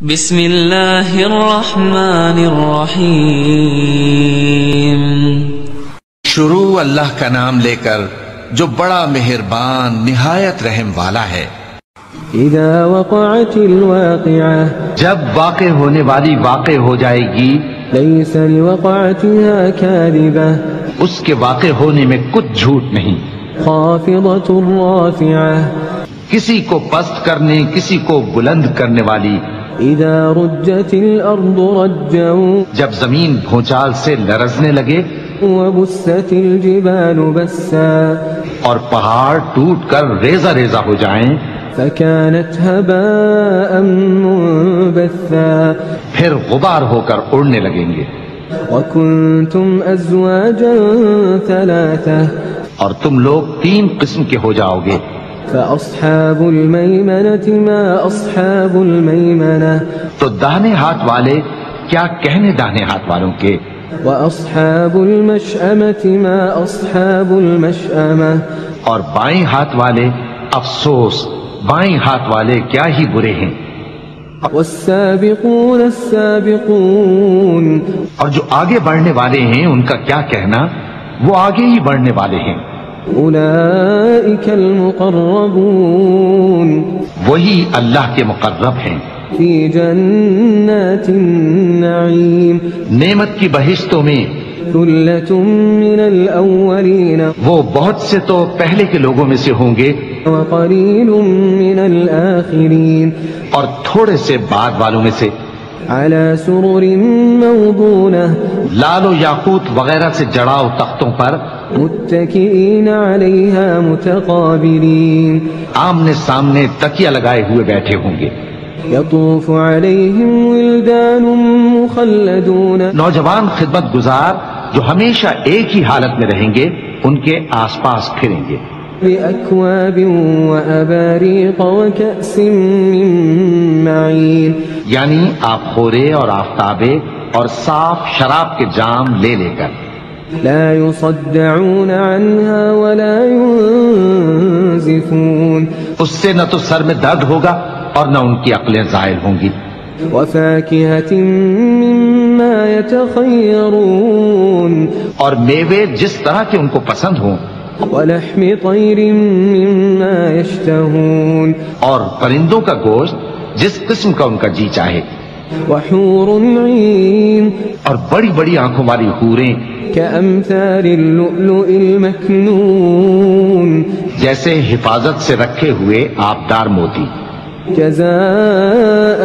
بسم اللہ الرحمن الرحیم۔ شروع اللہ کا نام لے کر جو بڑا مہربان نہایت رحم والا ہے۔ اذا وقعت الواقعہ، جب واقع ہونے والی واقع ہو جائے گی، لیس لوقعتها کاذبہ، اس کے واقع ہونے میں کچھ جھوٹ نہیں۔ خافضۃ رافعہ، کسی کو پست کرنے کسی کو بلند کرنے والی۔ اذا رجت الارض رجا، جب زمین بھونچال سے لرزنے لگے وبست الجبال بسا، اور پہاڑ ٹوٹ کر ریزہ ریزہ ہو جائیں، فكانت هباء منبثا، پھر غبار ہو کر اڑنے لگیں گے۔ وكنتم ازواجا ثلاثة، اور تم لوگ 3 قسم کے ہو جاؤ گے۔ فأصحاب الميمنة ما أصحاب الميمنة، تو داہنے ہاتھ والے کیا کہنے داہنے ہاتھ والوں کے، وأصحاب المشأمة ما أصحاب المشأمة، اور بائیں ہاتھ والے افسوس بائیں ہاتھ والے کیا ہی برے ہیں۔ والسابقون السابقون، اور جو آگے بڑھنے والے ہیں ان کا کیا کہنا، وہ آگے ہی بڑھنے والے ہیں۔ أولئك المقربون، وہی اللہ کے مقرب ہیں۔ في جنات النعيم، نعمت کی بہشتوں میں، ثلة من الأولين وہ بہت سے تو پہلے کے لوگوں میں سے ہوں گے، وقليل من الآخرين، اور تھوڑے سے بعد والوں میں سے۔ على سرر موضونة، لال و یاقوت وغیرہ سے جڑاؤ تختوں پر، متكئين عليها متقابلين، آمنے سامنے تکیہ لگائے ہوئے بیٹھے ہوں گے۔ يطوف عليهم ولدان مخلدون، نوجوان خدمت گزار جو ہمیشہ ایک ہی حالت میں رہیں گے ان کے آس پاس پھریں گے۔ بأكواب وأباريق وكأس من معين، یعنی آپ خورے اور آفتابے اور صاف شراب کے جام لے لے کر۔ لا يصدعون عنها ولا ينزفون، اس سے نہ تو سر میں درد ہوگا اور نہ ان کی عقلیں زائل ہوں گی۔ وفاكهة مما يتخيرون، اور میوے جس طرح کے ان کو پسند ہوں، ولحم طير مما يشتهون، اور پرندوں کا گوشت جس قسم کا ان کا جی چاہے، وحور عين اور بڑی بڑی آنکھوں والی حوریں كأمثال اللؤلؤ المكنون، جیسے حفاظت سے رکھے ہوئے آبدار موتی۔ جزاء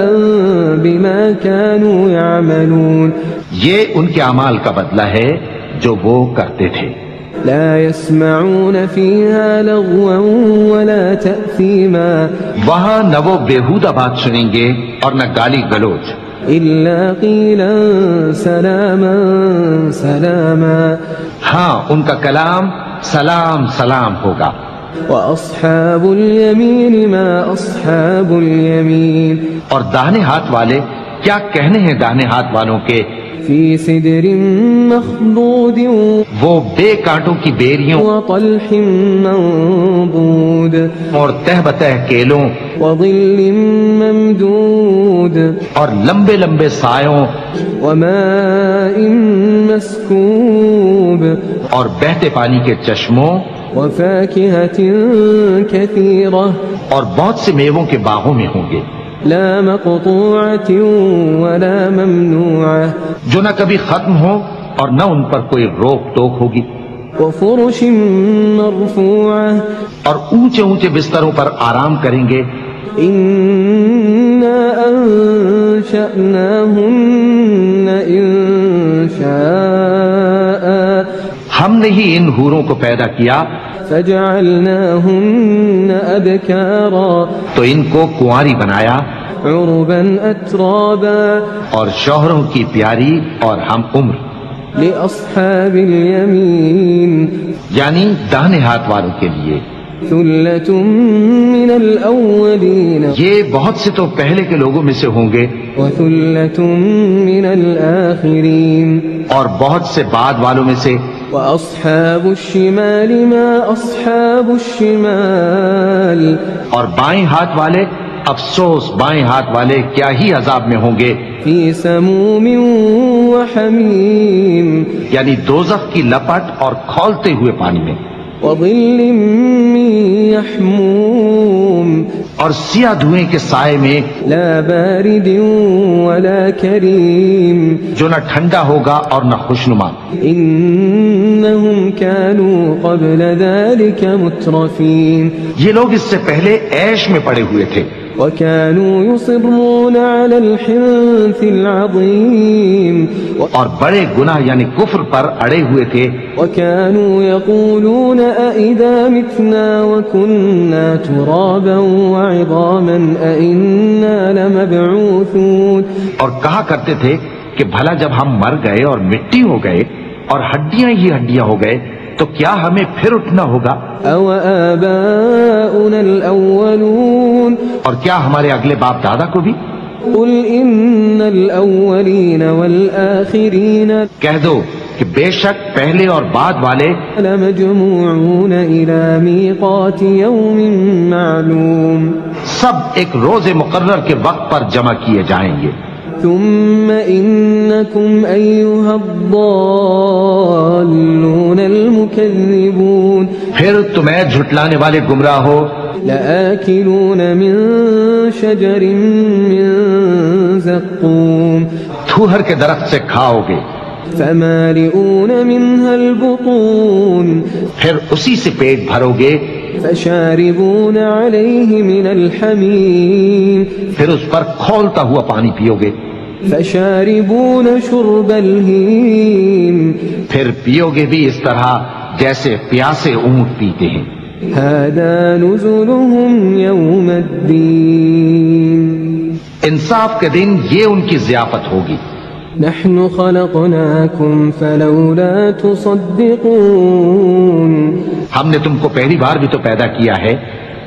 بما كانوا يعملون، یہ ان کے اعمال کا بدلہ ہے جو وہ کرتے تھے۔ لا يسمعون فيها لغوا ولا تأثيما، وہاں نہ وہ بیہودہ بات سنیں گے اور نہ گالی گلوچ، إلا قيلا سلاما سلاما، ہاں ان کا کلام سلام سلام ہوگا۔ وأصحاب اليمين ما أصحاب اليمين، اور داہنے ہاتھ والے کیا کہنے ہیں داہنے ہاتھ والوں کے، في سدر مخضود وہ بے کانٹوں کی بیریوں وطلح منضود، اور تہ بتہ کیلوں وظل ممدود، اور لمبے لمبے سایوں وماء مسكوب، اور بہتے پانی کے چشموں، وفاكهة كثيرة، اور بہت سے میووں کے باغوں میں ہوں گے، لا مقطوعة ولا ممنوعة، جو نہ کبھی ختم ہو اور نہ ان پر کوئی روک ٹوک ہوگی، وفرش مرفوعة، اور اونچے اونچے بستروں پر آرام کریں گے۔ إنا أنشأناهن إنشاء، ہم نے ہی ان حوروں کو پیدا کیا فجعلناهن أبكارا، تو ان کو کنواری بنایا، عربا أترابا، اور شوہروں کی پیاری اور ہم عمر، لأصحاب اليمين، یعنی داہنے ہاتھ والوں کے لیے۔ ثلة من الأولين، یہ بہت سے تو پہلے کے لوگوں میں سے ہوں گے وثلة من الآخرين، اور بہت سے بعد والوں میں سے۔ وأصحاب الشمال ما أصحاب الشمال، اور بائیں ہاتھ والے افسوس بائیں ہاتھ والے کیا ہی عذاب میں ہوں گے، فی سموم وحمیم یعنی دوزخ کی لپٹ اور کھولتے ہوئے پانی میں، وظل من یحموم اور سیاہ دھوئیں کے سائے میں، لا بارد ولا کریم جو نہ ٹھنڈا ہوگا اور نہ خوشنما۔ انہم كانوا قبل ذلك مترفین یہ لوگ اس سے پہلے عیش میں پڑے ہوئے تھے، وكانوا يصرون على الحنث العظیم اور بڑے گناہ یعنی کفر پر اڑے ہوئے تھے، وكانوا يقولون أئذا متنا وكنا ترابا وعظاما أئنا لمبعوثون، اور کہا کرتے تھے کہ بھلا جب ہم مر گئے اور مٹی ہو گئے اور ہڈیاں ہی ہڈیاں ہو گئے تو کیا ہمیں پھر اٹھنا ہوگا؟ أو آباؤنا الأولون اور کیا ہمارے اگلے باپ دادا کو بھی؟ قل إن الأولين والآخرين کہہ دو کہ بے شک پہلے اور بعد والے لمجموعون إلى ميقات يوم معلوم سب ایک روز مقرر کے وقت پر جمع کیے جائیں گے، ثم إنكم أيها الضالون المكذبون پھر تمہیں جھٹلانے والے گمراہ ہو، لآكلون من شجر من زقوم تھوہر کے درخت سے کھاؤ گے، فمالئون منها البطون پھر اسی سے پیٹ بھرو گے، فشاربون عليه من الحميم پھر اس پر کھولتا ہوا پانی پیو گے، فشاربون شرب الهيم پھر پیو گے بھی اس طرح جیسے پیاسے اونٹ پیتے ہیں۔ هذا نزلهم يوم الدين انصاف کے دن یہ ان کی ضیافت ہوگی۔ نحن خلقناكم فلولا تصدقون ہم نے تم کو پہلی بار بھی تو پیدا کیا ہے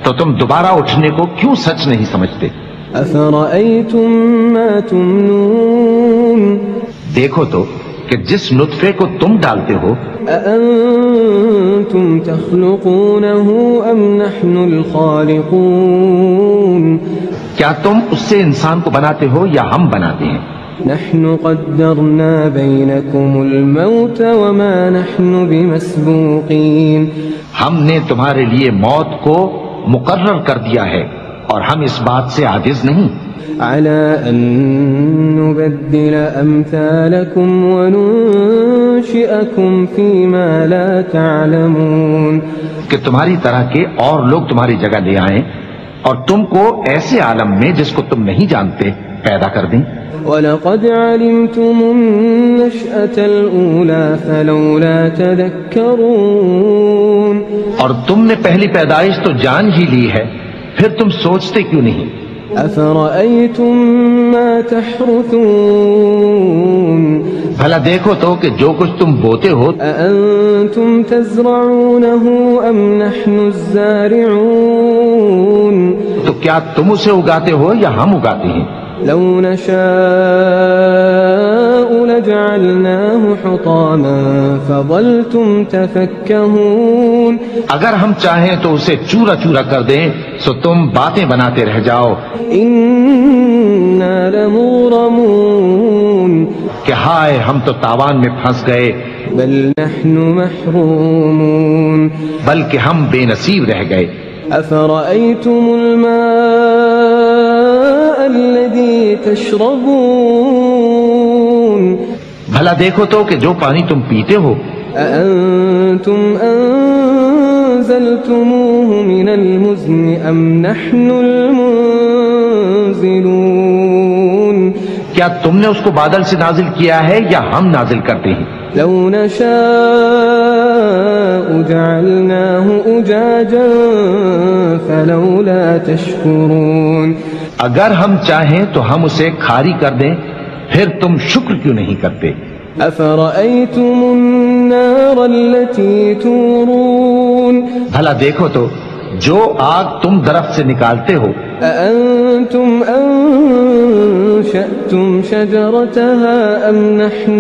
تو تم دوبارہ اٹھنے کو کیوں سچ نہیں سمجھتے؟ أفرأيتم ما تمنون دیکھو تو کہ جس نطفے کو تم ڈالتے ہو، أأنتم تخلقونه أم نحن الخالقون کیا تم اس سے انسان کو بناتے ہو یا ہم بناتے ہیں؟ نحن قدرنا بينكم الموت وما نحن بمسبوقين ہم نے تمہارے لیے موت کو مقرر کر دیا ہے اور ہم اس بات سے عاجز نہیں، على أن نبدل أمثالكم وننشئكم فيما لا تعلمون کہ تمہاری طرح کے اور لوگ تمہاری جگہ لے آئیں اور تم کو ایسے عالم میں جس کو تم نہیں جانتے پیدا کر دیں۔ وَلَقَدْ عَلِمْتُمُ النَّشْأَةَ الْأُولَى فَلَوْلَا تَذَكَّرُونَ اور تم نے پہلی پیدائش تو جان ہی لی ہے، پھر تم سوچتے کیوں نہیں؟ أَفَرَأَيْتُم مَّا تَحْرُثُونَ بھلا دیکھو تو کہ جو کچھ تم بوتے ہو، أَأَنتُمْ تَزْرَعُونَهُ أَمْ نَحْنُ الزَّارِعُونَ تو کیا تم اسے اگاتے ہو یا ہم اگاتے ہیں؟ لو نشاء لجعلناه حطاما فظلتم تفكهون اگر ہم چاہیں تو اسے چورا چورا کر دیں سو تم باتیں بناتے رہ جاؤ إنا لمغرمون کہ ہائے ہم تو تاوان میں پھنس گئے، بل نحن محرومون بلکہ ہم بے نصیب رہ گئے۔ أفرأيتم الماء الذي تشربون بھلا دیکھو تو کہ جو پانی تم پیتے ہو، أأنتم أنزلتموه من المزن أم نحن المنزلون کیا تم نے اس کو بادل سے نازل کیا ہے یا ہم نازل کرتے ہیں؟ لو نشاء جعلناه أجاجا فلولا تشكرون اگر ہم چاہیں تو ہم اسے کھاری کر دیں، پھر تم شکر کیوں نہیں کرتے؟ أفرأيتم النار التي تورون بھلا دیکھو تو جو آگ تم درخت سے نکالتے ہو، أأنتم أنشأتم شجرتها أم نحن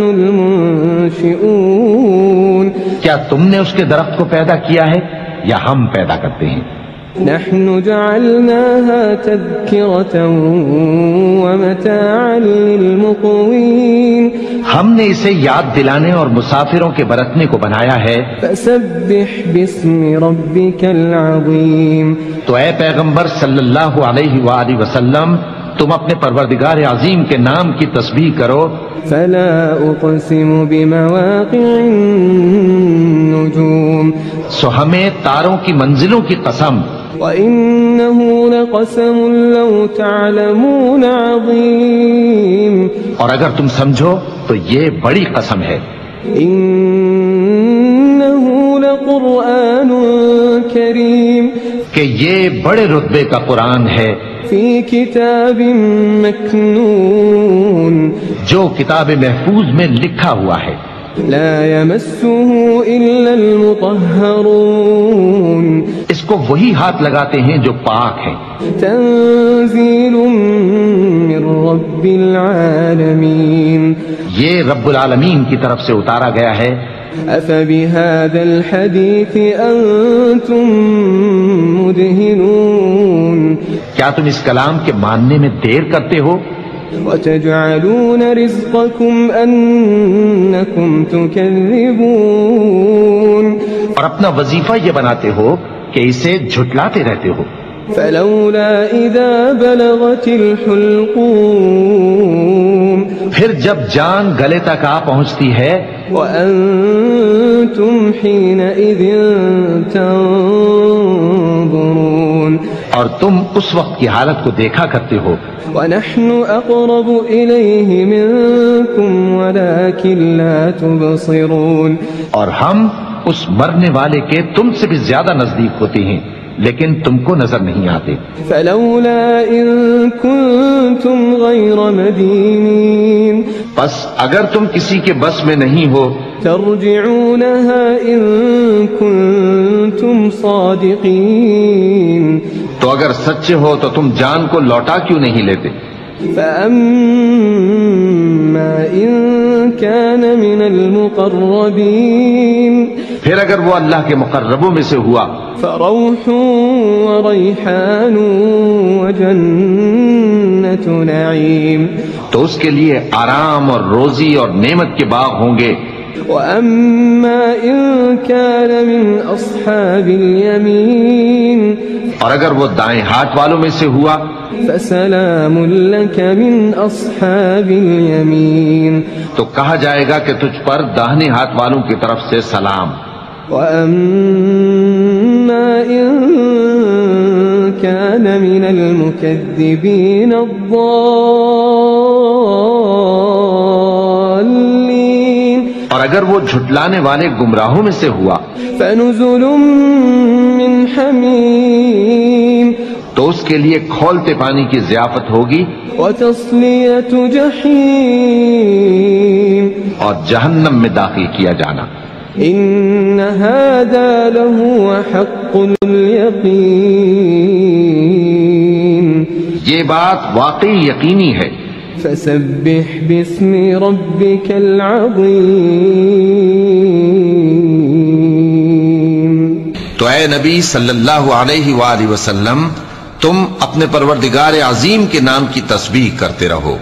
المنشئون کیا تم نے اس کے درخت کو پیدا کیا ہے یا ہم پیدا کرتے ہیں؟ نحن جعلناها تذكرة ومتاعا للمقوين ہم نے اسے یاد دلانے اور مسافروں کے برتنے کو بنایا ہے. فسبح باسم ربك العظيم. تو اے پیغمبر صلی اللہ علیہ وآلہ وسلم تم اپنے پروردگار عظیم کے نام کی تسبیح کرو. فلا اقسم بمواقع النجوم. سو ہمیں تاروں کی منزلوں کی قسم. وإنه لقسم لو تعلمون عظيم. اور اگر تم سمجھو تو یہ بڑی قسم ہے. إنه لقرآن كريم. کہ یہ بڑے رتبے کا قرآن ہے. في كتاب مكنون. جو کتاب محفوظ میں لکھا ہوا ہے. لا يمسه إلا المطهرون. اس کو وہی ہاتھ لگاتے ہیں جو پاک ہیں. تنزيل من رب العالمين. یہ رب العالمین کی طرف سے اتارا گیا ہے. أفبهذا الحديث أنتم مدهنون. کیا تم اس کلام کے ماننے میں دیر کرتے ہو؟ وتجعلون رزقكم أنكم تكذبون. اور اپنا وظیفہ یہ بناتے ہو کہ اسے جھٹلاتے رہتے ہو. فلولا إذا بلغت الحلقوم. پھر جب جان گلے تک آ پہنچتی ہے. وأنتم حينئذ تنظرون. اور تم اس وقت کی حالت کو دیکھا کرتے ہو. ونحن أقرب إليه منكم ولكن لا تبصرون. اور ہم اس مرنے والے کے تم سے بھی زیادہ نزدیک ہوتے ہیں لیکن تم کو نظر نہیں آتے. فلولا إن كنتم غير مدينين. بس اگر تم کسی کے بس میں نہیں ہو ترجعونها إن كنتم صادقين. تو اگر سچے ہو تو تم جان کو لوٹا کیوں نہیں لیتے؟ فأما إن كان من المقربين. پھر اگر وہ اللہ کے مقربوں میں سے ہوا فروح وريحان وجنة نعيم. تو اس کے لیے آرام اور روزی اور نعمت کے باغ ہوں گے. وأما إن كان من أصحاب اليمين. اور اگر وہ دائیں ہاتھ والوں میں سے ہوا فسلام لك من أصحاب اليمين. تو کہا جائے گا کہ تجھ پر داہنے ہاتھ والوں کی طرف سے سلام. وأما إن كان من المكذبين الضالين. اور اگر وہ جھٹلانے والے گمراہوں میں سے ہوا فنزل من حمیم. تو اس کے لیے کھولتے پانی کی ضیافت ہوگی وتصلیۃ جحیم. اور جہنم میں داخل کیا جانا. ان هذا لهو حق اليقین. یہ بات واقعی یقینی ہے. فسبح باسم ربك العظیم. تو اے نبی صلی اللہ علیہ وآلہ وسلم تم اپنے پروردگار عظیم کے نام کی تسبیح کرتے رہو.